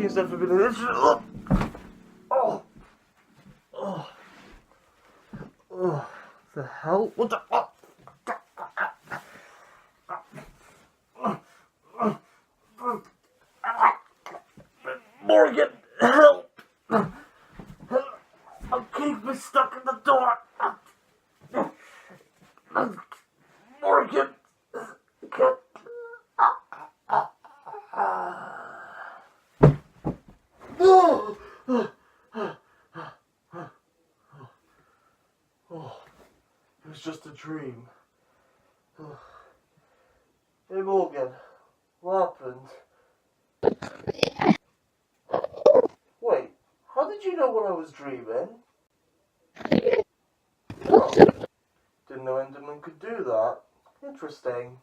change that for a bit. Oh, the hell? What the? Morgan, help! I'm keeping stuck in the door. Morgan, get. Oh, it was just a dream. Hey Morgan, what happened? Wait, how did you know what I was dreaming? Oh, didn't know Enderman could do that. Interesting.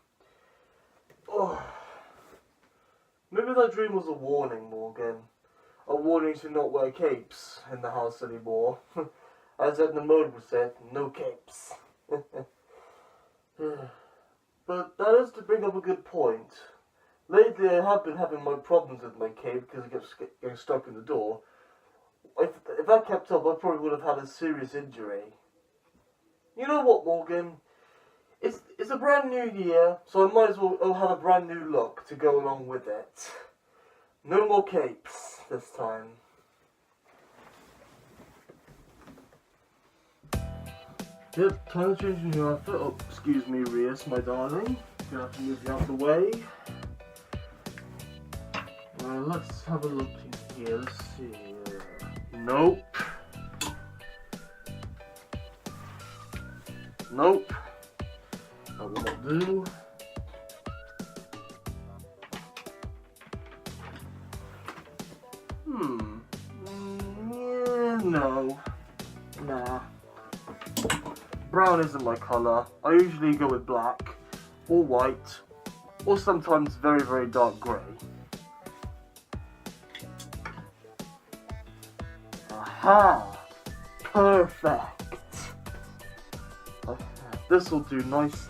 Oh, maybe that dream was a warning, Morgan. A warning to not wear capes in the house anymore. As Edna Mode would say, no capes. But that is to bring up a good point. Lately I have been having my problems with my cape because it keeps getting stuck in the door. If that kept up, I probably would have had a serious injury. You know what, Morgan? It's a brand new year, so I might as well have a brand new look to go along with it. No more capes this time. Yep, time to change your outfit. Oh, excuse me, Rias, my darling. Gonna have to move you out of the way. Let's have a look in here. Let's see. Nope. Nope. That will not do. Yeah, no. Nah. Brown isn't my colour. I usually go with black, or white, or sometimes very, very dark grey. Aha! Perfect! This will do nicely.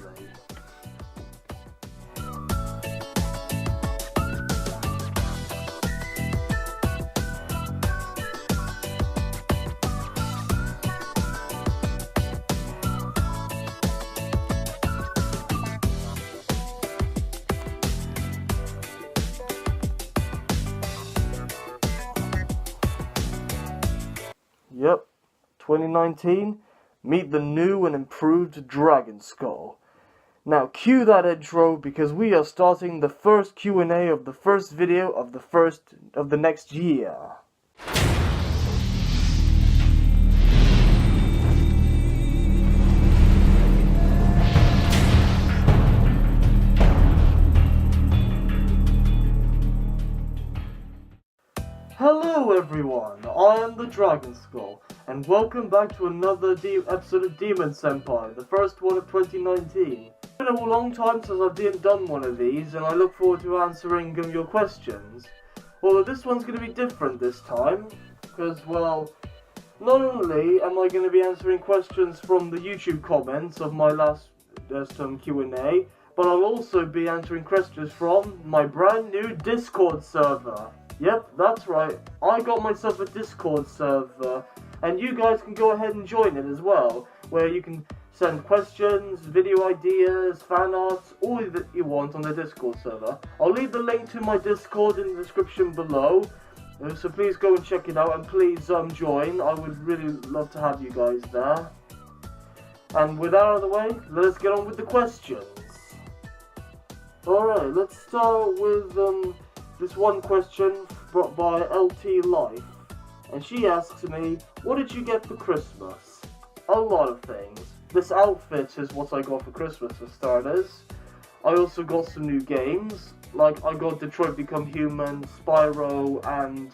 Yep, 2019, meet the new and improved Dragon Skull. Now cue that intro because we are starting the first Q&A of the first video of the next year. Hello everyone, I am the Dragon Skull, and welcome back to another episode of Demon Senpai, the first one of 2019. It's been a long time since I've done one of these, and I look forward to answering your questions. Although this one's going to be different this time, because, well, not only am I going to be answering questions from the YouTube comments of my last Q&A, but I'll also be answering questions from my brand new Discord server. Yep, that's right, I got myself a Discord server, and you guys can go ahead and join it as well, where you can send questions, video ideas, fan art, all that you want on the Discord server. I'll leave the link to my Discord in the description below, so please go and check it out, and please join. I would really love to have you guys there. And with that out of the way, let's get on with the questions. Alright, let's start with this one question brought by LT Life, and she asks me, what did you get for Christmas? A lot of things. This outfit is what I got for Christmas for starters. I also got some new games, like I got Detroit Become Human, Spyro, and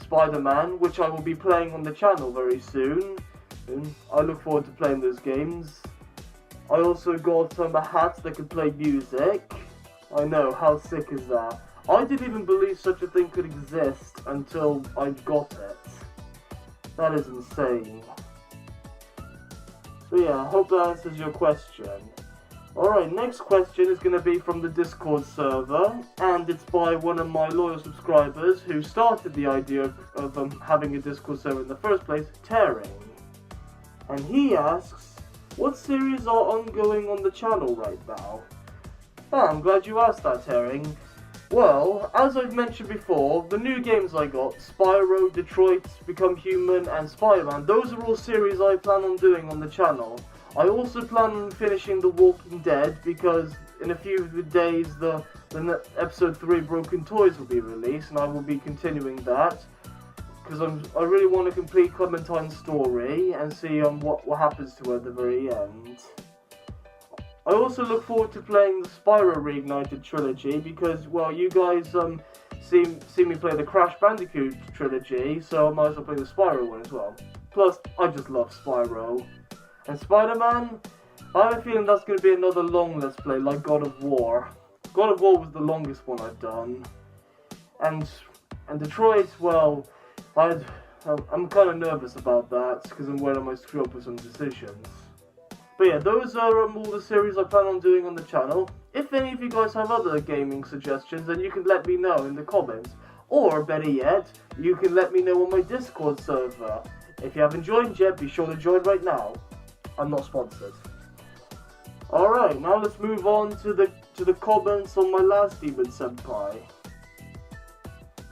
Spider-Man, which I will be playing on the channel very soon. And I look forward to playing those games. I also got a hat that could play music. I know, how sick is that? I didn't even believe such a thing could exist until I got it. That is insane. So yeah, I hope that answers your question. Alright, next question is going to be from the Discord server, and it's by one of my loyal subscribers who started the idea of having a Discord server in the first place, Tearing. And he asks, what series are ongoing on the channel right now? Oh, I'm glad you asked that, Tearing. Well, as I've mentioned before, the new games I got, Spyro, Detroit, Become Human, and Spider-Man, those are all series I plan on doing on the channel. I also plan on finishing The Walking Dead because in a few days the episode 3 Broken Toys will be released, and I will be continuing that because I really want to complete Clementine's story and see what happens to her at the very end. I also look forward to playing the Spyro Reignited trilogy because, well, you guys see me play the Crash Bandicoot trilogy, so I might as well play the Spyro one as well. Plus, I just love Spyro. And Spider-Man, I have a feeling that's going to be another long Let's Play like God of War. God of War was the longest one I've done. And Detroit, well, I'm kind of nervous about that because I'm worried I might screw up with some decisions. But yeah, those are all the series I plan on doing on the channel. If any of you guys have other gaming suggestions, then you can let me know in the comments. Or, better yet, you can let me know on my Discord server. If you haven't joined yet, be sure to join right now. I'm not sponsored. Alright, now let's move on to the comments on my last Demon Senpai.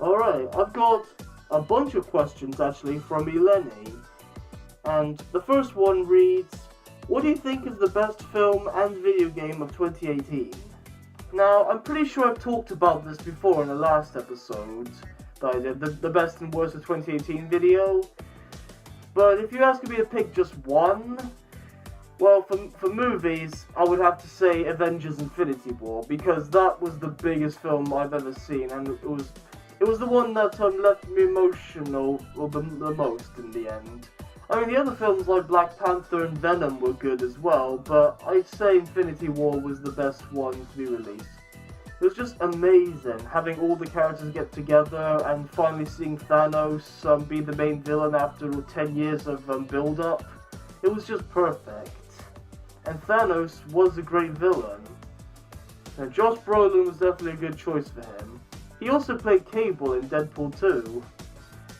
Alright, I've got a bunch of questions actually from Eleni. And the first one reads, what do you think is the best film and video game of 2018? Now, I'm pretty sure I've talked about this before in the last episode that I did, the best and worst of 2018 video. But if you ask me to pick just one, well, for movies, I would have to say Avengers Infinity War, because that was the biggest film I've ever seen, and it was the one that left me emotional the most in the end. I mean, the other films like Black Panther and Venom were good as well, but I'd say Infinity War was the best one to be released. It was just amazing, having all the characters get together and finally seeing Thanos be the main villain after 10 years of build-up. It was just perfect. And Thanos was a great villain. Now, Josh Brolin was definitely a good choice for him. He also played Cable in Deadpool 2,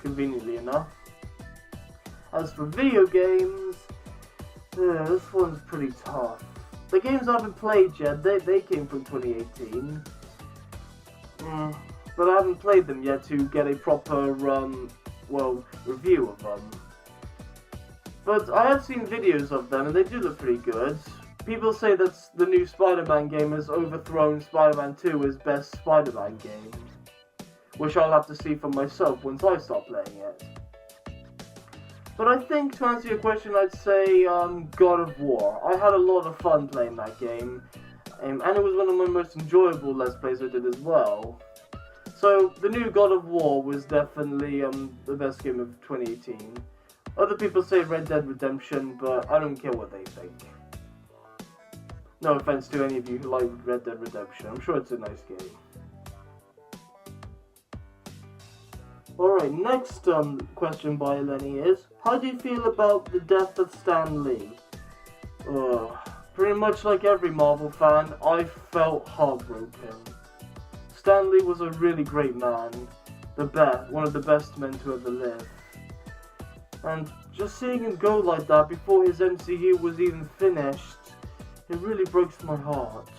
conveniently enough. As for video games, this one's pretty tough. The games I haven't played yet, they came from 2018. But I haven't played them yet to get a proper, review of them. But I have seen videos of them and they do look pretty good. People say that the new Spider-Man game has overthrown Spider-Man 2 as best Spider-Man game. Which I'll have to see for myself once I start playing it. But I think, to answer your question, I'd say God of War. I had a lot of fun playing that game, and it was one of my most enjoyable Let's Plays I did as well. So, the new God of War was definitely the best game of 2018. Other people say Red Dead Redemption, but I don't care what they think. No offense to any of you who like Red Dead Redemption, I'm sure it's a nice game. Alright, next question by Eleni is, how do you feel about the death of Stan Lee? Pretty much like every Marvel fan, I felt heartbroken. Stan Lee was a really great man, one of the best men to ever live. And just seeing him go like that before his MCU was even finished, it really breaks my heart.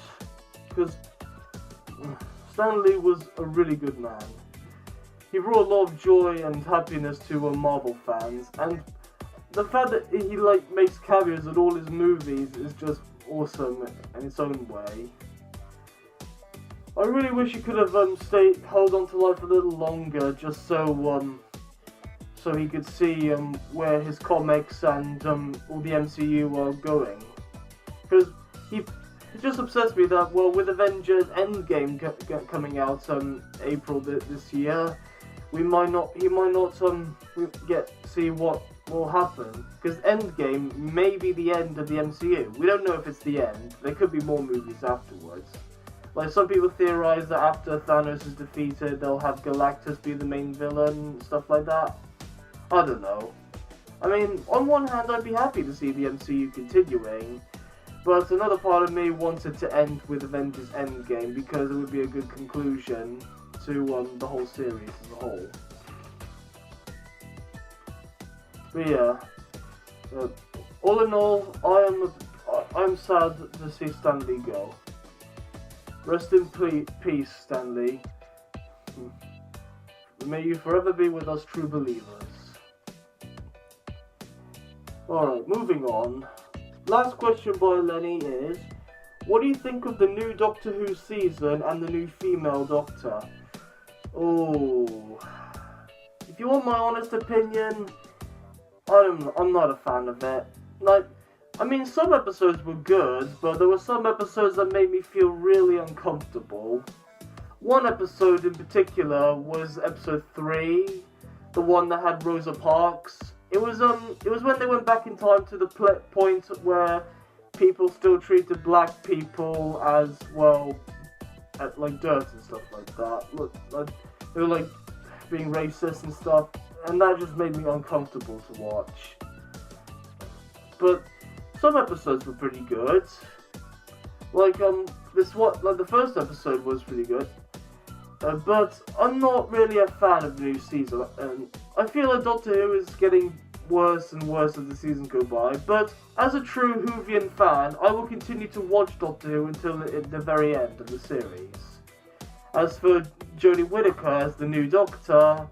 Because Stan Lee was a really good man. He brought a lot of joy and happiness to Marvel fans, and the fact that he makes cameos in all his movies is just awesome in its own way. I really wish he could have held on to life a little longer, just so he could see where his comics and all the MCU are going. Because it just upsets me that, well, with Avengers Endgame coming out April this year, he might not see what will happen, because Endgame may be the end of the MCU. We don't know if it's the end. There could be more movies afterwards. Like, some people theorize that after Thanos is defeated, they'll have Galactus be the main villain, stuff like that. I don't know. I mean, on one hand, I'd be happy to see the MCU continuing, But another part of me wanted to end with Avengers Endgame because it would be a good conclusion to the whole series as a whole. But yeah, all in all, I'm sad to see Stan Lee go. Rest in peace, Stan Lee. May you forever be with us true believers. Alright, moving on. Last question by Lenny is, what do you think of the new Doctor Who season and the new female Doctor? Oh, if you want my honest opinion, I'm not a fan of it. Like, I mean, some episodes were good, but there were some episodes that made me feel really uncomfortable. One episode in particular was episode 3, the one that had Rosa Parks. It was when they went back in time to the point where people still treated black people as, well, like dirt and stuff like that. Look, like, they were like being racist and stuff, and that just made me uncomfortable to watch. But some episodes were pretty good. Like the first episode was pretty good. But I'm not really a fan of the new season, and I feel like Doctor Who is getting worse and worse as the seasons go by, but as a true Whovian fan, I will continue to watch Doctor Who until the very end of the series. As for Jodie Whittaker as the new Doctor,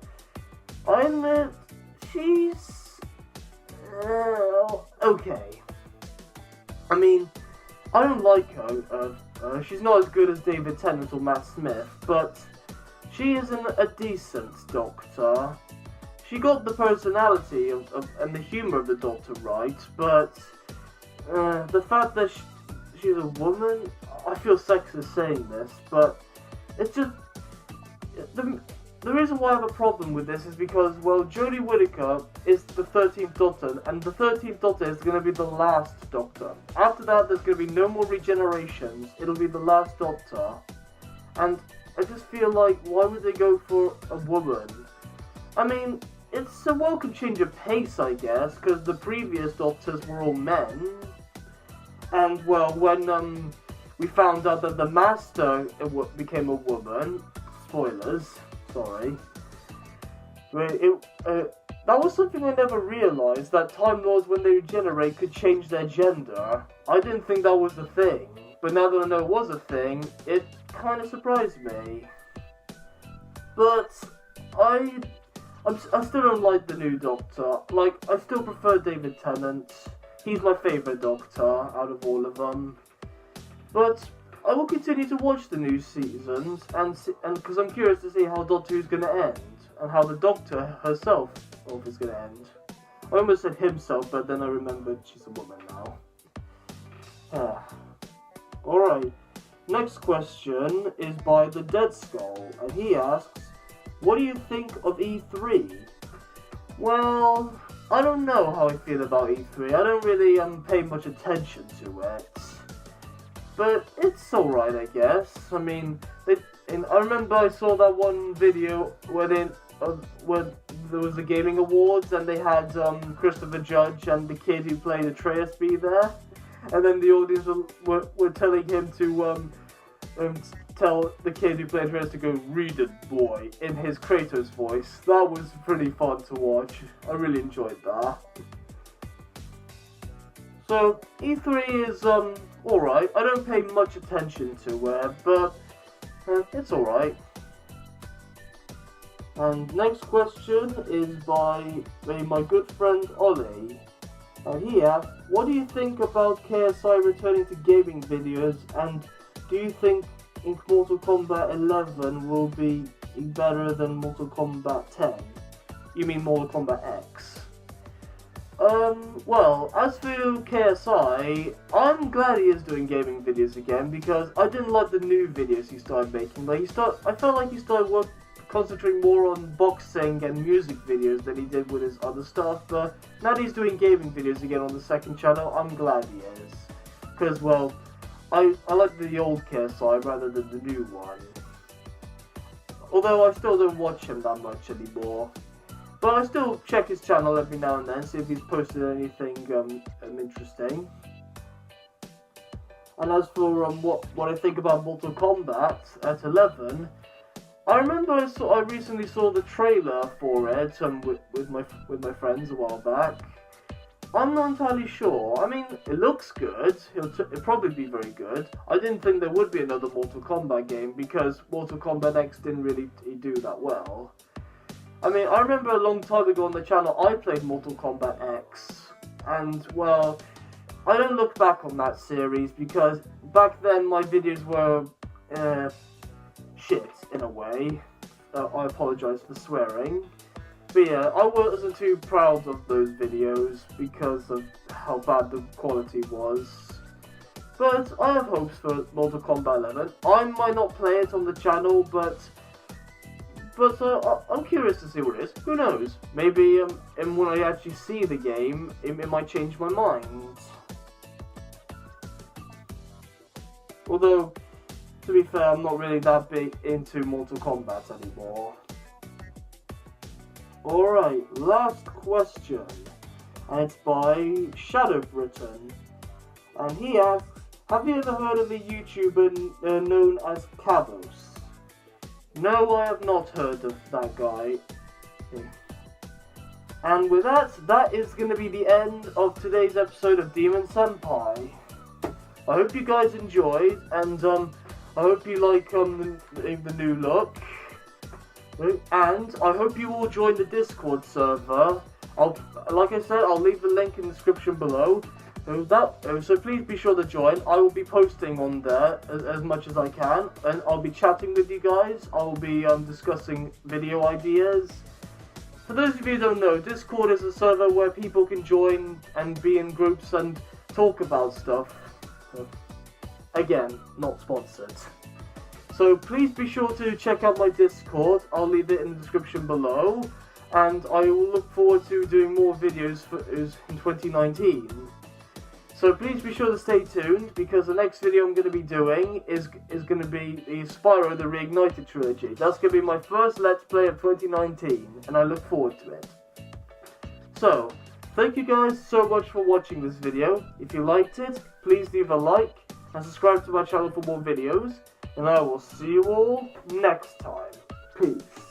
she's okay. I mean, I don't like her. She's not as good as David Tennant or Matt Smith, but she is a decent Doctor. She got the personality and the humour of the Doctor right, but the fact that she's a woman, I feel sexist saying this, but it's just the reason why I have a problem with this is because, well, Jodie Whittaker is the 13th Doctor, and the 13th Doctor is going to be the last Doctor. After that, there's going to be no more regenerations. It'll be the last Doctor, and I just feel like, why would they go for a woman? I mean, it's a welcome change of pace, I guess, because the previous Doctors were all men. And, well, when we found out that the Master became a woman, spoilers, sorry, that was something I never realised, that Time Lords, when they regenerate, could change their gender. I didn't think that was a thing, but now that I know it was a thing, it kind of surprised me. But I still don't like the new Doctor. Like, I still prefer David Tennant. He's my favourite Doctor out of all of them. But I will continue to watch the new seasons, and because I'm curious to see how Doctor Who's going to end, and how the Doctor herself is going to end. I almost said himself, but then I remembered she's a woman now. Alright, next question is by the Dead Skull, and he asks, what do you think of E3? Well, I don't know how I feel about E3. I don't really pay much attention to it. But it's alright, I guess. I mean, I remember I saw that one video where there was the gaming awards and they had Christopher Judge and the kid who played Atreus be there. And then the audience were telling him to tell the kid who played Atreus to go, "Read it, boy," in his Kratos voice. That was pretty fun to watch. I really enjoyed that. So, E3 is alright. I don't pay much attention to it, but it's alright. And next question is by my good friend Ollie. And he asks, what do you think about KSI returning to gaming videos, and do you think Mortal Kombat 11 will be better than Mortal Kombat 10? You mean Mortal Kombat X? Well, as for KSI, I'm glad he is doing gaming videos again, because I didn't like the new videos he started making. Like, I felt like he started concentrating more on boxing and music videos than he did with his other stuff, but now that he's doing gaming videos again on the second channel, I'm glad he is. Because, well, I like the old KSI rather than the new one. Although I still don't watch him that much anymore. But I still check his channel every now and then, see if he's posted anything interesting. And as for what I think about Mortal Kombat at 11, I remember I recently saw the trailer for it with my friends a while back. I'm not entirely sure. I mean, it looks good. It'll probably be very good. I didn't think there would be another Mortal Kombat game because Mortal Kombat X didn't really do that well. I mean, I remember a long time ago on the channel I played Mortal Kombat X, and well, I don't look back on that series because back then my videos were shit in a way. I apologise for swearing. But yeah, I wasn't too proud of those videos because of how bad the quality was. But I have hopes for Mortal Kombat 11. I might not play it on the channel, but I'm curious to see what it is. Who knows? Maybe and when I actually see the game, it might change my mind. Although, to be fair, I'm not really that big into Mortal Kombat anymore. Alright, last question. And it's by Shadow Britain. And he asks, have you ever heard of a YouTuber known as Kavos? No, I have not heard of that guy. And with that is going to be the end of today's episode of Demon Senpai. I hope you guys enjoyed, and I hope you like the new look. And I hope you all join the Discord server. Like I said, I'll leave the link in the description below. So please be sure to join. I will be posting on there as much as I can, and I'll be chatting with you guys. I will be discussing video ideas. For those of you who don't know, Discord is a server where people can join and be in groups and talk about stuff. Again, not sponsored. So please be sure to check out my Discord. I'll leave it in the description below. And I will look forward to doing more videos in 2019. So please be sure to stay tuned, because the next video I'm going to be doing is going to be the Spyro the Reignited trilogy. That's going to be my first Let's Play of 2019, and I look forward to it. So, thank you guys so much for watching this video. If you liked it, please leave a like and subscribe to my channel for more videos. And I will see you all next time. Peace.